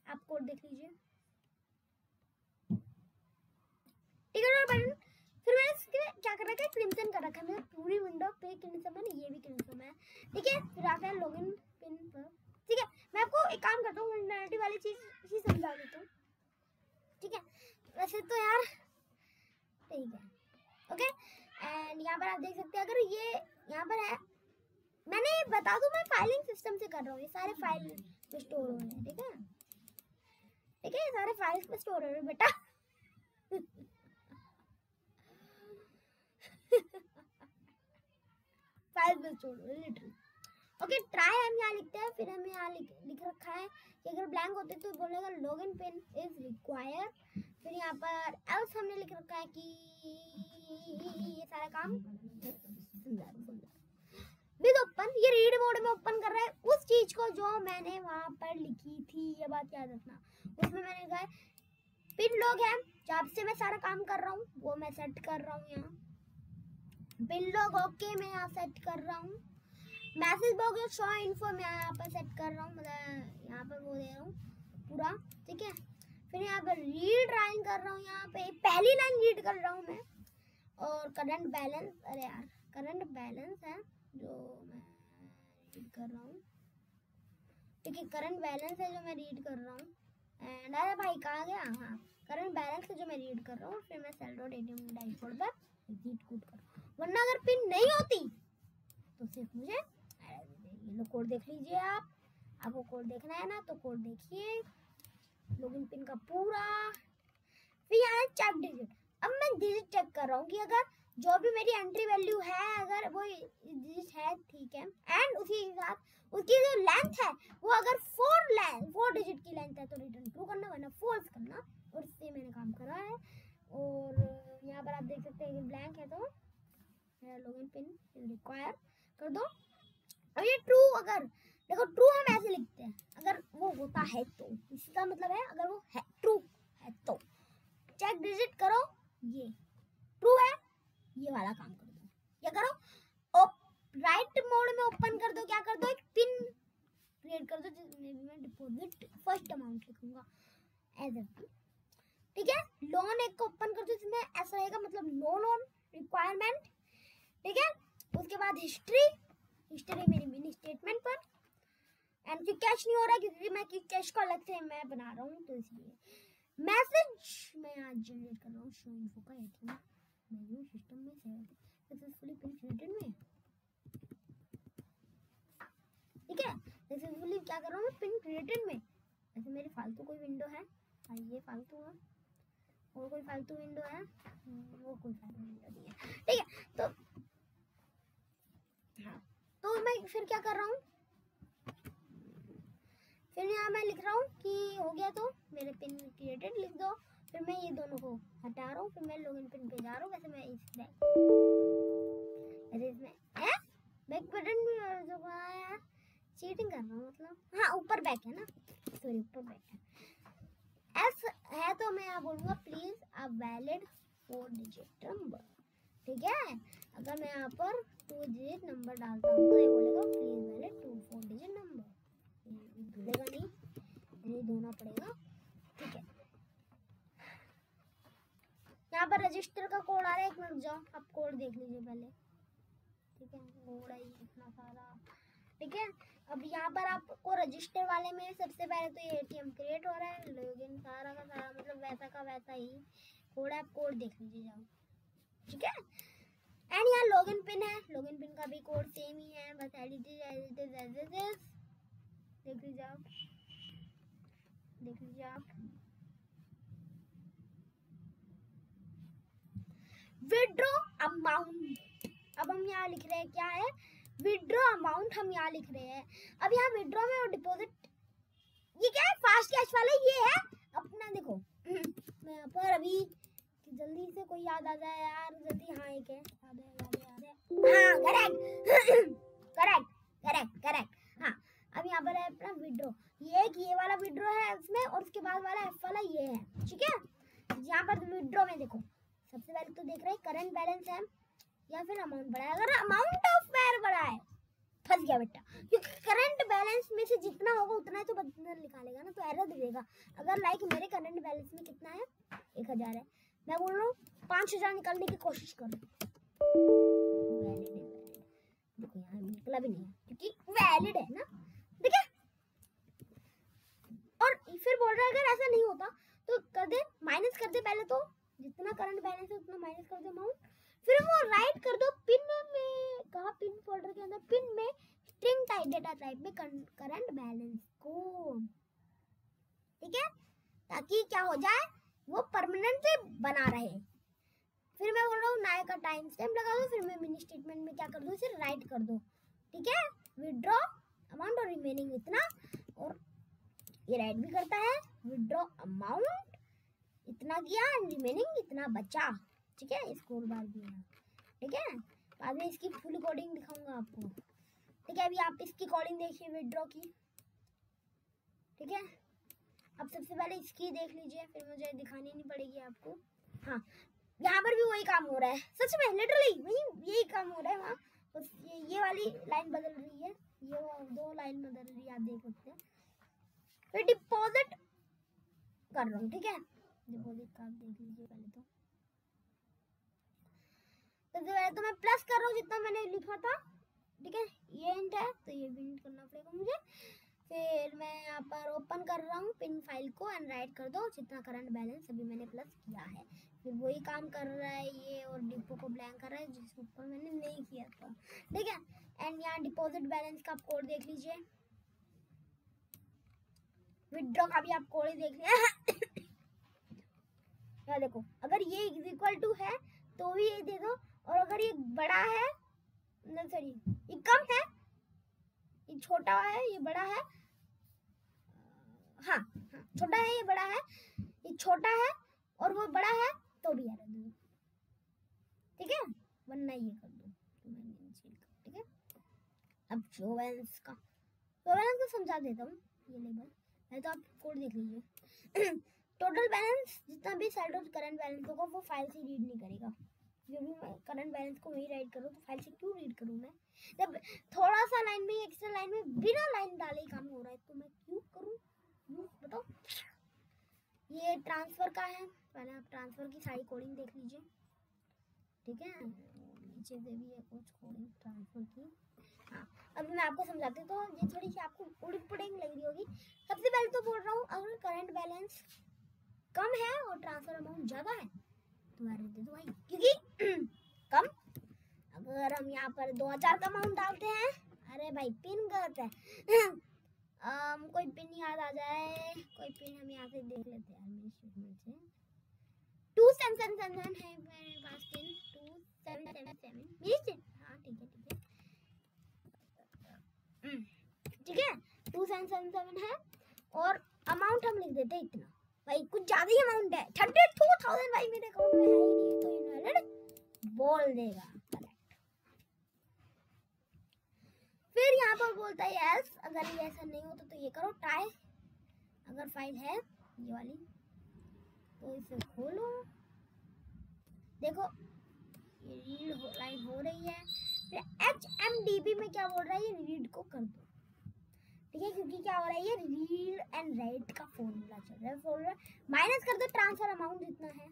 आप कोड देख लीजिए, TK डॉट बटन। फिर मैंने क्या कर रखा है, क्रिम्सन कर रखा है, मेरे पूरी विंडो पे क्रिम्सन है, ये भी क्रिम्सन है, ठीक है। फिर आता है लॉगिन पिन पर, ठीक है। मैं आपको एक काम करता हूँ, फंक्शनैलिटी वाली चीज ही समझा देता हूँ, ठीक है। वैसे तो यार ठीक है, ओके। एंड यहाँ पर आप देख सकते हैं, अगर ये यहाँ पर है, मैंने बता दूं मैं फाइलिंग सिस्टम से कर रहा हूँ, ये सारे फाइल पे स्टोर हो रहे हैं, ठीक है, ठीक है। ये सारे फाइल्स पे स्टोर हो रहे हैं बेटा। फाइल पे स्टोर हो रहे हैं लिटरली, ओके। ट्राई हम यहाँ लिखते हैं, फिर हमें यहाँ लिख रखा है कि अगर ब्लैंक होते तो बोलेगा लॉगिन पिन इज रिक्वायर। फिर यहाँ पर एल्स हमने लिख रखा है कि ये सारा काम विद ओपन, ये रीड मोड में ओपन कर रहा है उस चीज को जो मैंने वहां पर लिखी थी, ये बात याद रखना। उसमें मैंने लिखा है पिन लॉग है, जब से मैं सारा काम कर रहा हूँ वो मैं सेट कर रहा हूँ यहाँ, पिन लॉग ओके मैं यहाँ सेट कर रहा हूँ, मैसेज बॉक्स शो इन्फो मैं यहाँ पर सेट कर रहा हूँ, मतलब यहाँ पर वो दे रहा हूँ पूरा, ठीक है। फिर यहाँ पर रीड लाइन कर रहा हूँ, यहाँ पे पहली लाइन रीड कर रहा हूँ मैं, और करंट बैलेंस, अरे यार करंट बैलेंस है जो मैं रीड कर रहा हूँ, ठीक है। करंट बैलेंस है जो मैं रीड कर रहा हूँ, एंड अरे भाई कहाँ गया, हाँ करंट बैलेंस है जो मैं रीड कर रहा हूँ। फिर मैं सेल.एटीएम डैशबोर्ड पर एग्जीक्यूट कोड कर, वरना अगर पिन नहीं होती तो सिर्फ मुझे ये लो कोड देख लीजिए, आपको कोड देखना है ना तो कोड देखिए, लॉगिन पिन का पूरा। फिर यहाँ चेक डिजिट, अब मैं डिजिट चेक कर रहा हूँ कि अगर जो भी मेरी एंट्री वैल्यू है अगर वो डिजिट है, ठीक है। एंड उसी के साथ उसकी जो लेंथ है वो अगर 4 डिजिट की लेंथ है तो रिटर्न ट्रू करना, वरना फॉल्स करना, और इससे मैंने काम करा है। और यहाँ पर आप देख सकते हैं कि ब्लैंक है तो लॉगिन पिन रिक्वायर कर दो। और ये ट्रू, अगर देखो ट्रू हम ऐसे लिखते हैं अगर वो होता है तो, इसका मतलब है अगर वो है ट्रू है तो चेक डिजिट करो, ये ट्रू है, ये वाला काम कर दो, क्या करो राइट मोड में ओपन कर दो, क्या कर दो एक पिन क्रिएट कर दो जिसमें मैं डिपॉजिट फर्स्ट अमाउंट लिखूंगा एज एफ, ठीक है। लोन एक को ओपन कर दो जिसमें ऐसा रहेगा, मतलब नो लोन रिक्वायरमेंट, ठीक है। उसके बाद हिस्ट्री मेरी मिनी स्टेटमेंट पर, एंड क्विक कैश नहीं हो रहा क्योंकि मैं क्विक कैश को अलग से मैं बना रहा हूँ, तो इसलिए मैसेज मैं आज जनरेट कर रहा हूँ शो इन्फो का एटीएम, मेन्यू सिस्टम में सक्सेसफुली पिन क्रिएटेड में, ठीक है। सक्सेसफुली क्या कर रहा हूँ मैं, पिन क्रिएटेड में। ऐसे मेरी फालतू कोई विंडो है, ये फालतू है, और कोई फालतू विंडो है, वो कोई फालतू विंडो नहीं है, ठीक है। तो हाँ, तो मैं फिर क्या कर रहा हूँ, फिर यहाँ मैं लिख रहा हूँ कि हो गया तो मेरे पिन क्रिएटेड लिख दो। फिर मैं ये दोनों को हटा रहा हूँ, फिर मैं लॉगिन पिन पे जा रहा हूँ। वैसे मैं इसमें बैक बटन भी जो है चीटिंग कर रहा हूँ, मतलब हाँ ऊपर बैक है ना, सॉरी ऊपर बैक है। एस है तो मैं यहाँ बोलूँगा please a valid 4 digit number, ठीक है। अगर मैं यहाँ पर 2 डिजिट नंबर डालता हूँ तो ये बोलेगा प्लीज वैलिड 4 डिजिट नंबर, भूलेगा नहीं, ये धोना पड़ेगा, ठीक है। यहाँ पर रजिस्टर का कोड आ रहा है, एक मिनट रुक जाओ, आप कोड देख लीजिए पहले, ठीक है। कोड है इतना सारा, ठीक है। अब यहाँ पर आपको रजिस्टर वाले में सबसे पहले तो ये एटीएम क्रिएट हो रहा है, लॉगिन सारा का सारा मतलब वैसा का वैसा ही कोड है, आप कोड देख लीजिए जाओ, ठीक है। एंड यहाँ लॉगिन पिन है, लॉगिन पिन का भी कोड सेम ही है, बस एडिट देख लीजिए आप, देख लीजिए आप। विड्रॉ अमाउंट, अब हम यहाँ लिख रहे हैं क्या है, विड्रॉ अमाउंट हम यहाँ लिख रहे हैं। अब यहाँ विड्रॉ में और डिपॉजिट, ये क्या है, फास्ट कैश वाला ये है अपना, देखो मैं यहाँ पर अभी जल्दी से कोई याद आ जाए यार, जल्दी, हाँ एक है, याद है, हाँ करेक्ट करेक्ट करेक्ट करेक्ट, हाँ। अब यहाँ पर है अपना विड्रॉ, ये वाला विड्रॉ है उसमें, और उसके बाद वाला एफ वाला ये है, ठीक है। यहाँ पर विड्रॉ में देखो सबसे पहले तो देख रहे हैं करंट बैलेंस है या फिर अमाउंट बढ़ा है। अगर अमाउंट ऑफ फेयर बढ़ा है फंस गया बेटा, क्योंकि करंट बैलेंस में से जितना होगा उतना ही तो बंदर निकालेगा ना, तो एरर देगा। अगर लाइक मेरे करंट बैलेंस में कितना है 1000 है, मैं बोल रहा हूँ 5000 निकालने की कोशिश करो, देखो यहाँ निकला भी नहीं है क्योंकि वैलिड है ना, ठीक है। और फिर बोल रहा है अगर ऐसा नहीं होता तो कर दे, माइनस कर दे, पहले तो जितना करंट बैलेंस है उतना माइनस कर दो अमाउंट, फिर वो राइट कर दो पिन में, कहा पिन फोल्डर के अंदर, पिन में स्ट्रिंग टाइप डेटा टाइप में करंट बैलेंस को, ठीक है, ताकि क्या हो जाए वो परमानेंट से बना रहे। फिर मैं बोल रहा हूँ नाय का टाइम स्टैम्प लगा दो, फिर मैं मिनी स्टेटमेंट में क्या कर दो, इसे राइट कर दो, ठीक है। विड्रॉ अमाउंट और रिमेनिंग इतना, और ये राइट भी करता है विड्रॉ अमाउंट इतना किया एंड रिमेनिंग इतना बचा, ठीक है। स्कोर बार भी है, ठीक है। बाद में इसकी फुल कोडिंग दिखाऊंगा आपको, ठीक है। अभी आप इसकी कोडिंग देखिए विड्रॉ की, ठीक है। अब सबसे पहले इसकी देख लीजिए, फिर मुझे दिखानी नहीं पड़ेगी आपको। हाँ, यहाँ पर भी वही काम हो रहा है, सच में लिटरली वही यही काम हो रहा है वहाँ, बस ये वाली लाइन बदल रही है, ये 2 लाइन बदल रही है, आप देख सकते हैं। फिर डिपॉजिट कर रहा हूँ, ठीक है। डिपॉजिट का देख लीजिए पहले तो, सबसे पहले तो मैं प्लस कर रहा हूँ जितना मैंने लिखा था, ठीक है। ये इंट है तो ये भी इंट करना पड़ेगा मुझे। फिर मैं यहाँ पर ओपन कर रहा हूँ पिन फाइल को एंड राइट कर दो जितना करंट बैलेंस अभी मैंने प्लस किया है। फिर वही काम कर रहा है ये, और डिपो को ब्लैंक कर रहा है जिसके ऊपर मैंने नहीं किया था, ठीक है। एंड यहाँ डिपॉजिट बैलेंस का आप कोड देख लीजिए, विड्रॉ का भी आप कोड देख लीजिए। यहाँ देखो अगर ये इक्वल टू है तो भी ये दे दो, और अगर ये बड़ा है, सॉरी ये कम है, ये छोटा है, ये बड़ा है, हाँ छोटा है, ये बड़ा है, ये छोटा है और वो बड़ा है तो भी यार दो, ठीक है। वरना ये कर दो, ठीक है। अब शोवेंस का समझा देता हूँ, ये लेबल है तो आप कोड देख लीजिए। टोटल बैलेंस जितना भी साइड और करंट बैलेंस होगा वो फाइल से रीड नहीं करेगा, जो भी मैं करंट बैलेंस को वही राइट करूँ तो फाइल से क्यों रीड करूँ मैं, जब थोड़ा सा लाइन में एक्स्ट्रा लाइन में बिना लाइन डाले ही काम हो रहा है तो मैं क्यों करूँ, बताओ। ये ट्रांसफर का है, पहले आप ट्रांसफर की सारी कोडिंग देख लीजिए, ठीक है। नीचे से भी है कुछ कोडिंग ट्रांसफर की, हाँ। अब मैं आपको समझाती हूँ, तो ये थोड़ी सी आपको उड़ीद पुड़ीद लग रही होगी। सबसे पहले तो बोल रहा हूँ अगर करंट बैलेंस कम है और ट्रांसफर अमाउंट ज़्यादा है तुम्हारे दे दो भाई, क्योंकि कम। अगर हम यहाँ पर 2000 का अमाउंट डालते हैं, अरे भाई पिन गलत है। कोई पिन याद आ जाए, कोई पिन हम यहाँ से देख लेते हैं मेरे स्टेटमेंट से। 2777 है मेरे पास पिन, 2777। हाँ ठीक है ठीक है 2777 है। और अमाउंट हम लिख देते हैं इतना भाई, कुछ ज्यादा ही अमाउंट है। 32,000 भाई मेरे अकाउंट में है ही नहीं, तो इनवैलिड बोल देगा। फिर यहाँ पर बोलता है यस, अगर ये ऐसा नहीं होता तो ये करो ट्राई। अगर फाइल है ये वाली तो इसे खोलो, देखो ये रीड लाइन हो रही है। फिर HMDB में क्या बोल रहा है, ये रीड को कर दो, ठीक है, क्योंकि क्या हो रहा है, ये रीड एंड राइट का फॉर्मूला चल रहा है। फॉर्मूला माइनस कर दो ट्रांसफर अमाउंट जितना है,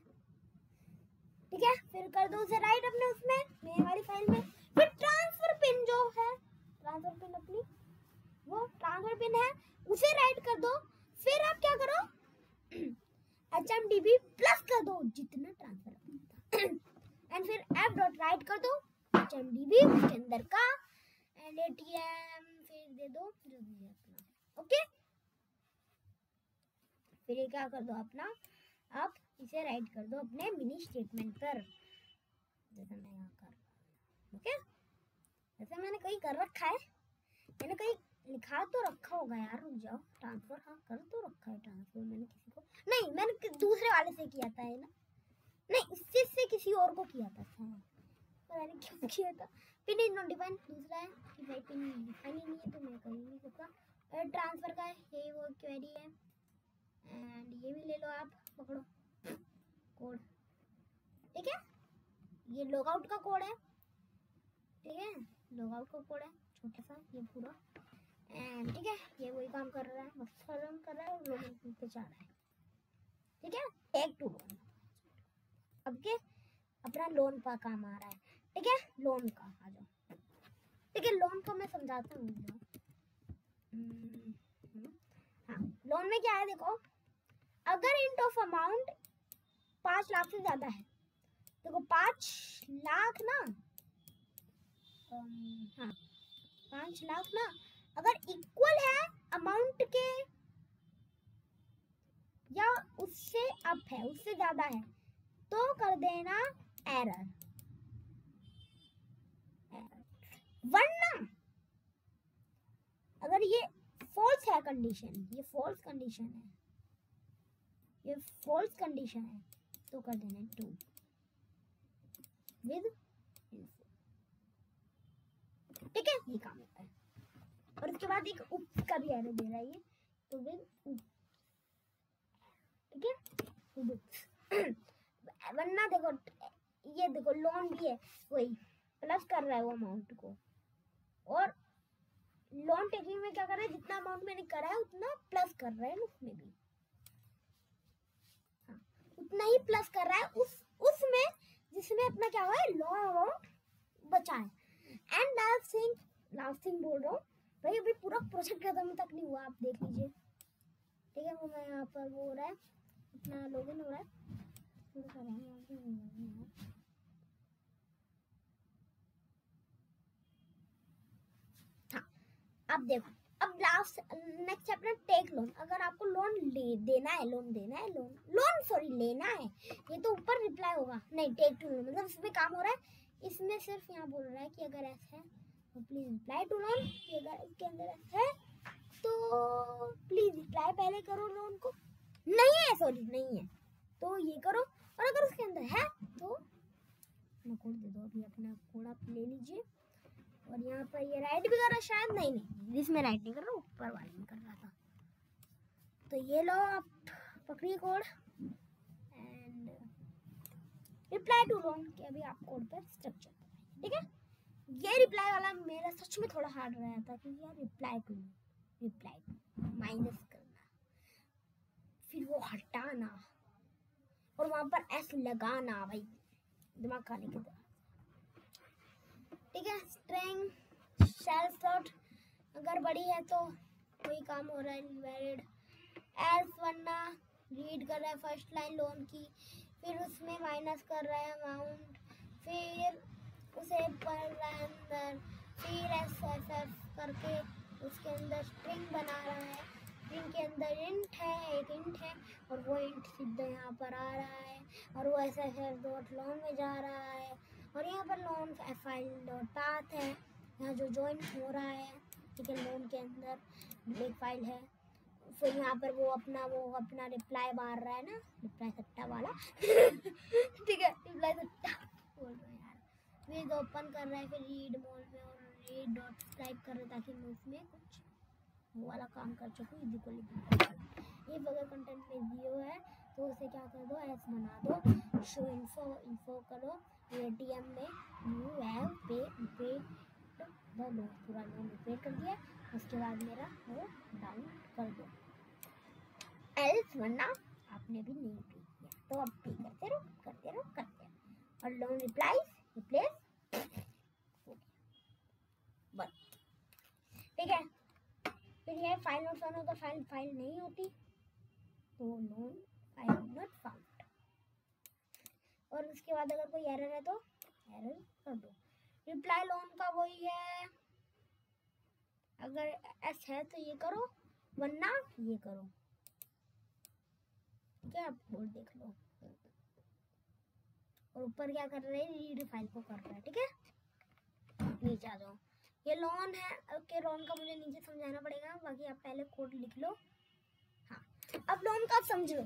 ठीक है। फिर कर दो उसे राइट अपने उसमें मेरे वाली फाइल में। फिर ट्रांसफर पिन जो है, ट्रांसफर पिन अपनी वो ट्रांसफर पिन है, उसे राइट कर दो। फिर आप क्या करो, HMDB प्लस कर दो जितना ट्रांसफर एंड फिर f डॉट राइट कर दो HMDB उसके अंदर का एंड ATM फिर दे दो जो भी है अपना, ओके। फिर ये क्या कर दो अपना, आप इसे राइट कर दो अपने मिनी स्टेटमेंट पर, जैसे मैं यहाँ कर, ओके। जैसे मैंने कहीं कर रखा है, मैंने कहीं लिखा तो रखा होगा यार, रुक जाओ। ट्रांसफर हाँ कर तो रखा है ट्रांसफर मैंने किसी को, नहीं मैंने दूसरे वाले से किया था, है ना, नहीं इससे से किसी और को किया था, पता नहीं क्यों किया था। पिन इज नॉट डिफाइंड दूसरा है कि भाई पिन डिफाइन ही नहीं है तो मैं कर नहीं सकता। ट्रांसफर का है ये वो क्वेरी है एंड ये भी ले लो आप, पकड़ो कोड, ठीक है। ये लॉगआउट का कोड है, ठीक है, लॉगआउट का कोड है छोटा सा ये पूरा एंड ठीक है। ये वही काम कर रहा है, बस रन कर रहा है और लोगों पे जा रहा है, ठीक है। टेक टू लोन अब के अपना लोन पर काम आ रहा है, ठीक है। लोन का आ जाओ, ठीक है, लोन को मैं समझाता हूँ। हाँ लोन में क्या है देखो, अगर इंट ऑफ अमाउंट 5 लाख से ज्यादा है, देखो 5 लाख ना, हाँ 5 लाख ना, अगर इक्वल है अमाउंट के या उससे अप है, उससे ज्यादा है, तो कर देना एरर। वरना अगर ये फॉल्स है कंडीशन, ये फॉल्स कंडीशन है, ये फॉल्स कंडीशन है, तो कर देना ट्रू विद इन्फो, ठीक है। ये काम होता है। और उसके बाद एक उप का भी एरर दे रहा है ये, तो विद उप, ठीक है। वरना देखो ये देखो लोन भी है, वही प्लस कर रहा है वो अमाउंट को, और लोन टेकिंग में क्या कर रहा है, जितना अमाउंट मैंने करा है उतना प्लस कर रहा है उसमें भी, हाँ उतना ही प्लस कर रहा है उसमें जिसमें अपना क्या हुआ है, लोन अमाउंट बचा है। एंड लास्ट थिंग बोल रहा हूँ भाई, अभी पूरा प्रोजेक्ट खत्म तक नहीं हुआ, आप देख लीजिए, ठीक है। वो मैं यहाँ पर वो हो रहा है अपना लॉगिन हो रहा है, हाँ अब देखो, अब last next chapter take loan. अगर आपको लोन देना है, लोन सॉरी लेना है, ये तो ऊपर रिप्लाई होगा, नहीं टेक टू लोन मतलब इसमें काम हो रहा है। इसमें सिर्फ यहाँ बोल रहा है कि अगर ऐसा है तो प्लीज रिप्लाई टू लोन, अगर इसके अंदर ऐसा है तो प्लीज रिप्लाई पहले करो लोन को, नहीं है सॉरी नहीं है तो ये करो, और अगर उसके अंदर है तो अपना कोड दे दो। अभी अपना कोड आप ले लीजिए, और यहाँ पर ये राइट भी कर रहा है शायद, नहीं इसमें राइट नहीं कर रहा, ऊपर वाले में कर रहा था। तो ये लो आप पकड़िए code and reply to loan के अभी आप कोड पर स्ट्रक्चर, ठीक है। ये रिप्लाई वाला मेरा सच में थोड़ा हार्ड रहा था, क्योंकि यार रिप्लाई माइनस करना, फिर वो हटाना और वहां पर एस लगाना, भाई दिमाग खाने की तरह, ठीक है। स्ट्रिंग सेल्फ डॉट अगर बड़ी है तो कोई काम हो रहा है इनवैलिड, एल्स वरना रीड कर रहा है फर्स्ट लाइन लोन की, फिर उसमें उसमें माइनस कर रहा है अमाउंट, फिर उसे पढ़ रहा है अंदर, फिर एसएफएफ करके उसके अंदर स्ट्रिंग बना रहा है, स्ट्रिंग के अंदर इंट है, एक इंट है और वो इंट सीधा यहाँ पर आ रहा है और वो एसएफएफ डॉट लॉन में जा रहा है और यहाँ पर लॉन फाइल डॉट पाथ है, यहाँ जो ज्वाइन हो रहा है, ठीक है, लॉन के अंदर एक फाइल है। फिर यहाँ पर वो अपना रिप्लाई मार रहा है ना, रिप्लाई सट्टा वाला ठीक है, रिप्लाई सट्टा बोल रहा है यार। फिर ओपन कर रहा है, फिर रीड मोड में और रीड डॉट टाइप कर रहा है ताकि मैं उसमें कुछ वो वाला काम कर सकूँ। इजी को ये अगर कंटेंट में दियो है तो उसे क्या कर दो, एस बना दो, शो इन्फो करो, एटीएम में you have paid the loan, पूरा लोन पे कर दिया। उसके बाद मेरा वो डाउन कर दो, एल्स वरना आपने भी नहीं पे किया तो अब पे करते रहो और लोन रिप्लेस बस, ठीक है। फिर ये फाइल नोट ऑन हो तो फाइल नहीं होती तो लोन फाइल नॉट फाउंड, और उसके बाद अगर कोई एरर है तो एरर कर दो। रिप्लाई लोन का वही है, अगर एस है तो ये करो वरना ये करो, ठीक है। आप बोर्ड देख लो और ऊपर क्या कर रहे हैं, रीड फाइल को कर रहा है, ठीक है। नीचे आ जाओ, ये लोन है, ओके। लोन का मुझे नीचे समझाना पड़ेगा, बाकी आप पहले कोड लिख लो। हाँ, अब लोन का आप समझ लो,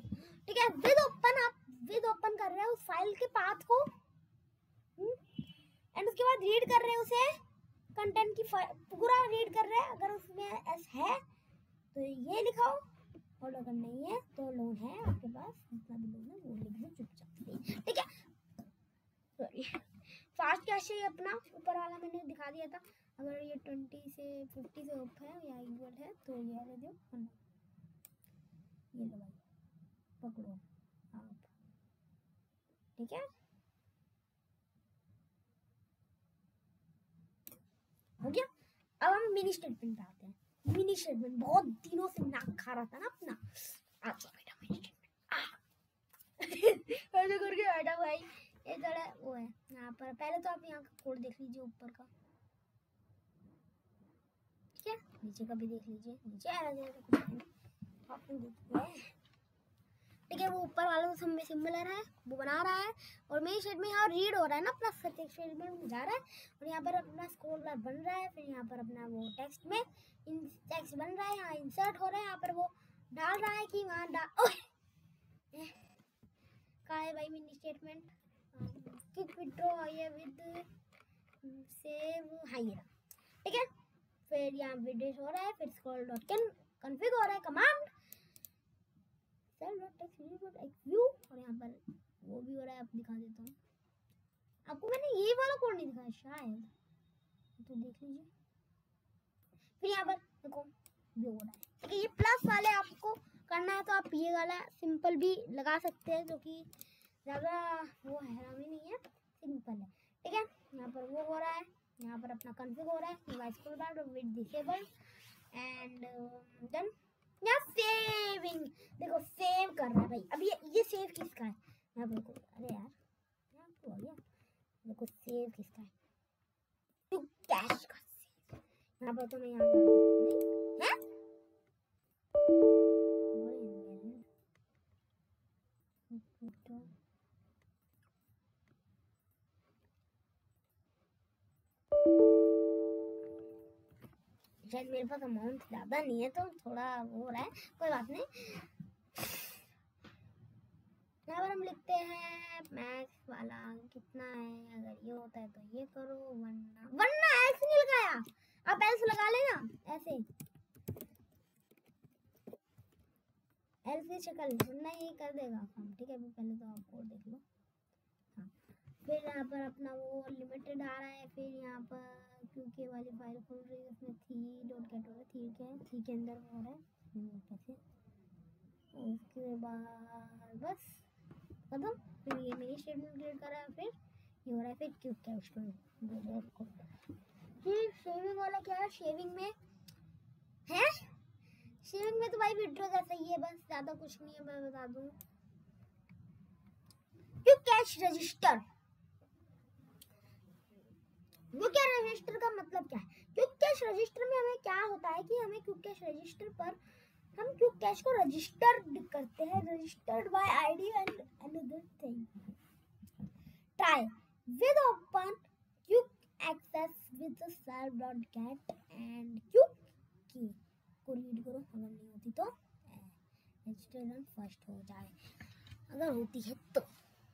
ठीक है। विद ओपन कर रहे हैं उस फाइल के पाथ को एंड उसके बाद रीड कर रहे हैं उसे, कंटेंट की पूरा रीड कर रहे हैं। अगर उसमें एस है तो ये लिखाओ और अगर नहीं है तो लोन है आपके पास, जितना भी लोन है वो लिख दो चुपचाप, ठीक है। सॉरी, फास्ट कैश अपना ऊपर वाला मैंने दिखा दिया था। अगर ये 20 से 50 से ऊपर है या इक्वल है तो ये ले दो, ये लो भाई, पकड़ो आप, ठीक है, हो गया। अब हम मिनी स्टेटमेंट पे आते हैं। मिनी स्टेटमेंट बहुत दिनों से नाक खा रहा था ना अपना, आ जाओ बेटा मिनी स्टेटमेंट ऐसे करके बैठा भाई, ये जरा वो है यहाँ पर। पहले तो आप यहाँ का कोड देख लीजिए ऊपर का, ठीक है, नीचे का भी देख लीजिए, नीचे आ रहा है आपने देखिए, ठीक है। वो ऊपर वाला तो सिंबलर है वो बना रहा है और मेन शेड में यहाँ रीड हो रहा है ना, प्लस शेड में जा रहा है और यहाँ पर अपना स्क्रॉल बार बन रहा है। फिर यहाँ पर अपना वो टेक्स्ट में टेक्स्ट बन रहा है, यहाँ इंसर्ट हो रहा है, यहाँ पर वो डाल रहा है कि वहाँ कहाँ है भाई मिनी स्टेटमेंट, क्विक विड्रॉ ये विद सेव, हाँ ये, ठीक है। फिर यहाँ विड्रॉ हो रहा है, फिर स्क्रॉल डॉट कॉन्फ़िग हो रहा है, कमांड व्यू, और यहाँ पर वो भी हो रहा है। आप दिखा देता हूँ आपको, मैंने ये वाला कोड नहीं दिखाया शायद, तो देख लीजिए। फिर यहाँ पर देखो व्यू हो रहा है, ठीक है। ये प्लस वाले आपको करना है तो आप ये वाला सिंपल भी लगा सकते हैं, जो कि ज़्यादा वो हैरानी नहीं है, सिंपल है, ठीक है। यहाँ पर वो हो रहा है, यहाँ पर अपना कॉन्फ़िग हो रहा है, vice scroll bar with disable and then यहाँ सेविंग, देखो सेव कर रहा है भाई। अब ये सेव किसका है, यहाँ पर देखो, अरे यार यहाँ तो हो गया, देखो सेव किसका है, तो कैश का सेव। यहाँ पर तो मैं यहाँ नहीं है, शायद मेरे पास अमाउंट ज़्यादा नहीं है तो थोड़ा वो हो रहा है, कोई बात नहीं। यहाँ पर हम लिखते हैं मैक्स वाला कितना है, अगर ये होता है तो ये करो, वरना एल्स नहीं लगाया, आप एल्स लगा लेना ऐसे, एल्स की शक्ल, वरना ये कर देगा काम, ठीक है। अभी पहले तो आप कोड देख लो। हाँ, फिर यहाँ पर अपना वो लिमिटेड आ रहा है, फिर यहाँ पर क्योंकि वाली फाइल खोल रही है, उसमें थी डॉट गेट हो रहा है, ठीक है, थी के अंदर हो रहा है कैसे, उसके बाद बस खत्म। फिर ये मेरी स्टेटमेंट क्रिएट कर रहा है, फिर ये हो रहा है, फिर क्यों क्या उसको फिर शेविंग वाला क्या है, शेविंग में है, शेविंग में तो भाई विड्रॉ जैसा ही है, बस ज़्यादा कुछ नहीं है, मैं बता दूँ। क्यों cash register. Quick cash register का मतलब क्या है? क्विक कैश रजिस्टर में हमें क्या होता है कि हमें क्विक कैश रजिस्टर पर हम क्विक कैश को रजिस्टर करते हैं, registered by ID and another thing. Try with open quick access with self.get and quick key को रीड करो, अगर नहीं होती तो रजिस्टर फर्स्ट हो जाए, अगर होती है तो,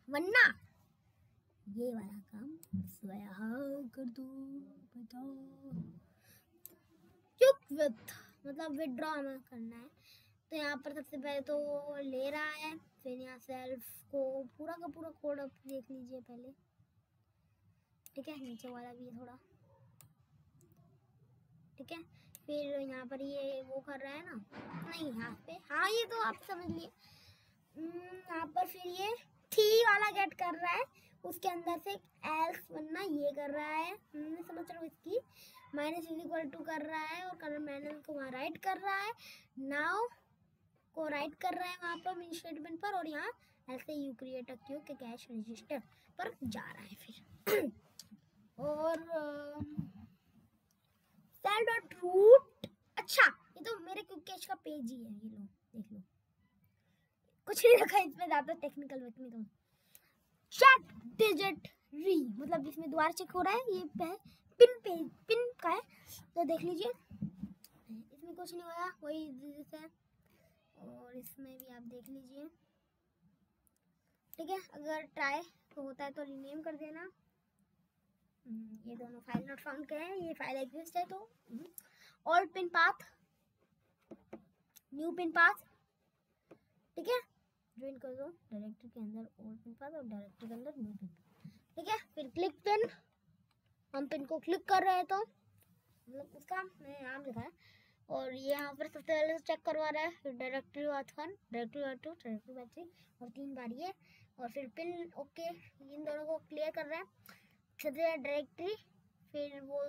वरना ये वाला काम स्वयं कर दो। बताओ क्विक विथ मतलब विड्रॉ हमें करना है, तो यहाँ पर सबसे पहले तो ले रहा है, फिर यहाँ सेल्फ को पूरा का पूरा कोड आप देख लीजिए पहले, ठीक है, नीचे वाला भी है थोड़ा, ठीक है। फिर यहाँ पर ये वो कर रहा है ना, नहीं यहाँ पे, हाँ ये तो आप समझ लिए। यहाँ पर फिर ये थी वाला गेट कर रहा है, उसके अंदर से एल्स बनना ये कर रहा है, समझ रहा हूँ, इसकी माइनस इज इक्वल टू कर रहा है और कलर माइनस को वहाँ राइट कर रहा है, नाउ को राइट कर रहा है वहाँ पर मेन स्टेटमेंट पर, और यहाँ ऐसे यू क्रिएट अ क्यू के कैश रजिस्टर पर जा रहा है फिर। और सेल डॉट रूट, अच्छा ये तो मेरे क्विक कैश का पेज ही है, ये लो देख लो, कुछ नहीं रखा इसमें ज्यादा टेक्निकल। चेक डिजिट री मतलब इसमें दोबारा चेक हो रहा है, ये पिन का है, तो देख लीजिए इसमें कुछ नहीं होगा, वही है, और इसमें भी आप देख लीजिए, ठीक है। अगर ट्राई तो होता है तो रीनेम कर देना। ये दोनों फाइल नॉट फाउंड के हैं, ये फाइल एग्जिस्ट है, तो all pin path, new pin path, ठीक है, ज्वाइन कर दो डायरेक्टरी के अंदर ओल्ड पिन पाथ और डायरेक्टरी के अंदर न्यू पिन, ठीक है। फिर क्लिक पिन, हम पिन को क्लिक कर रहे हैं तो मतलब उसका मैंने नाम लिखा है, और ये यहाँ पर सबसे पहले चेक करवा रहा है, फिर डायरेक्टरी बात 1, डायरेक्टरी बात 2, डायरेक्टरी बात 3 और 3 बार ये, और फिर पिन ओके, इन दोनों को क्लियर कर रहा है, सबसे डायरेक्टरी, फिर वो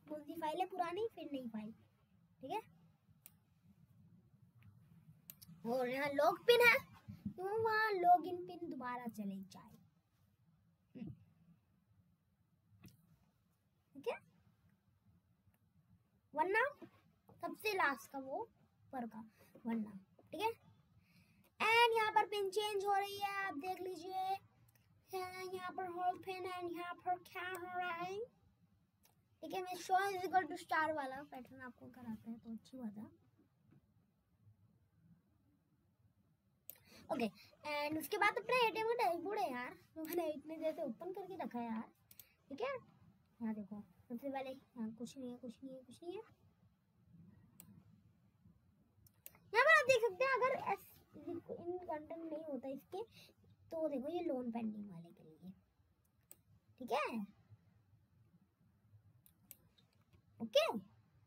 कौन सी फाइल है पुरानी, फिर नई फाइल, ठीक है। और यहाँ लॉग पिन है, तो वहाँ लॉग इन पिन दोबारा चले जाए, ठीक है, वरना सबसे लास्ट का वो पर का वरना, ठीक है। एंड यहाँ पर पिन चेंज हो रही है, आप देख लीजिए, यहाँ पर होल्ड पिन एंड यहाँ पर क्या हो रहा है, ठीक है। मैं show is equal to star वाला पैटर्न आपको कराते हैं तो अच्छी बात है, ओके। एंड उसके बाद अपना एटीएम का डैशबोर्ड है यार, तो मैंने इतने देर से ओपन करके रखा है यार, ठीक है। यहाँ देखो सबसे पहले यहाँ कुछ नहीं है, कुछ नहीं है, कुछ नहीं है, यहाँ पर आप देख सकते हैं, अगर इन कंटेंट नहीं होता इसके, तो देखो ये लोन पेंडिंग वाले के लिए, ठीक है, ओके।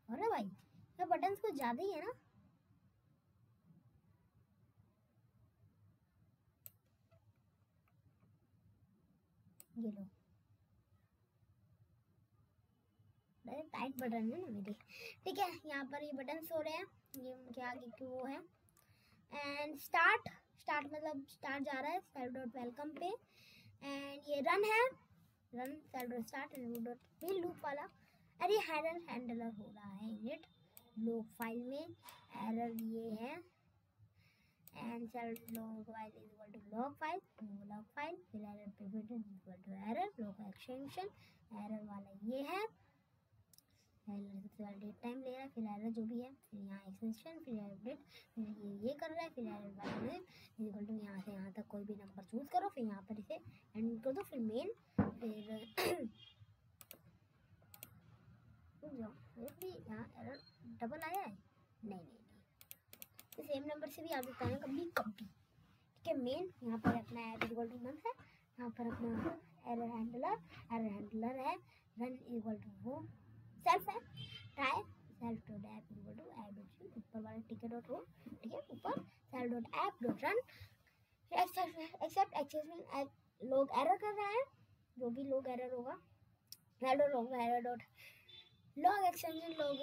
अरे भाई ये बटन्स कुछ ज्यादा ही है ना, ये लो टाइट बटन है ना मेरे, ठीक है। यहाँ पर ये बटन हो रहे हैं, ये उनके आगे की वो है, एंड स्टार्ट मतलब स्टार्ट जा रहा है सेल डॉट वेलकम पे, एंड ये रन है, run self dot start dot loop वाला, अरे एरर हैंडलर हो रहा है इट लॉग फाइल में, एरर ये है, and self log file is equal to log file, फिर error pivot is equal to error log extension, error वाला ये है, सबसे पहले डेट टाइम ले रहा है, फिर एरर जो भी है, फिर यहाँ एक्सटेंशन, फिर एरर डेट, फिर ये कर रहा है, फिर एरर वाला इक्वल टू यहाँ से यहाँ तक कोई भी नंबर चूज करो, फिर यहाँ पर इसे एंड कर दो, फिर मेन, फिर यहाँ एरर डबल आया है, नहीं तो सेम नंबर से भी आ सकता है कभी, ठीक है। मेन यहाँ पर अपना एरर इक्वल टू मंथ है, यहाँ पर अपना एरर हैंडलर है, रन इक्वल टू वो सेल्फ है, try self dot app equal to app dot ऊपर वाला टिकट डॉट रो, ठीक है, ऊपर self dot app dot run, except exception log error कर रहा है, जो भी लोग एरर होगा, log error dot log extension log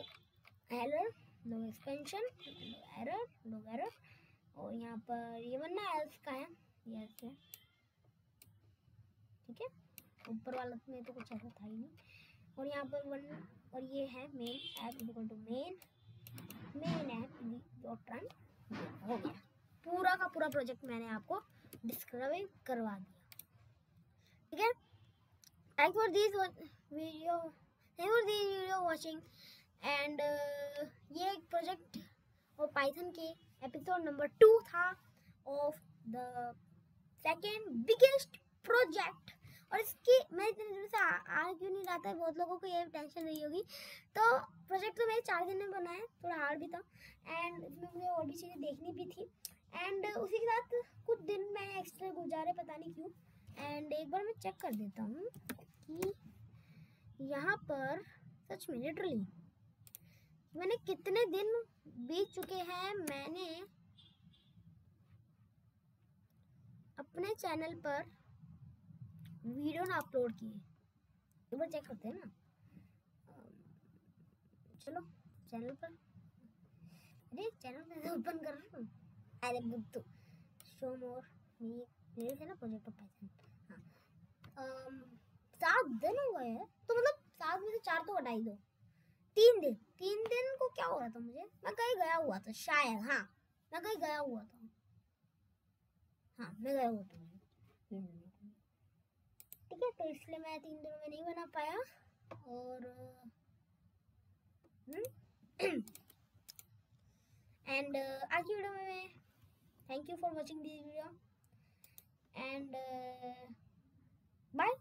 error log expansion error, और यहाँ पर ये बनना एल्स का है, ये है, ठीक है। ऊपर वाला में तो कुछ ऐसा था ही नहीं। और यहाँ पर वन, और ये है main app equal to main app dot run. हो गया पूरा का पूरा प्रोजेक्ट, मैंने आपको डिस्क्राइब करवा दिया, ठीक है। Thank for this video watching and ये एक प्रोजेक्ट और पाइथन के एपिसोड नंबर 2 था of the second biggest project. और इसकी मैं इतने दिनों से आ क्यों नहीं रहा था, बहुत लोगों को ये टेंशन रही होगी। तो प्रोजेक्ट तो मैंने 4 दिन में बनाया, थोड़ा हार्ड भी था एंड इसमें मुझे और भी चीज़ें देखनी भी थी एंड उसी के साथ कुछ दिन मैंने एक्स्ट्रा गुजारे, पता नहीं क्यों। एंड एक बार मैं चेक कर देता हूँ कि यहाँ पर सच में लिटरली मैंने कितने दिन बीत चुके हैं मैंने अपने चैनल पर वीडियो ना अपलोड किए। एक बार चेक करते हैं ना। चलो चैनल पर, अरे चैनल पे ओपन कर रहा हूँ। अरे बुद्धू शो मोर मेरे थे ना प्रोजेक्ट ऑफ पाइथन। हाँ 7 दिन हो गए हैं, तो मतलब 7 में से 4 तो हटा ही दो। 3 दिन को क्या हो रहा था मुझे, मैं कहीं गया हुआ था शायद। हाँ मैं कहीं गया हुआ था, हाँ मैं गया हुआ था ठीक है। तो इसलिए मैं 3 दिनों में नहीं बना पाया। और एंड आज की वीडियो में thank you for watching this video and bye.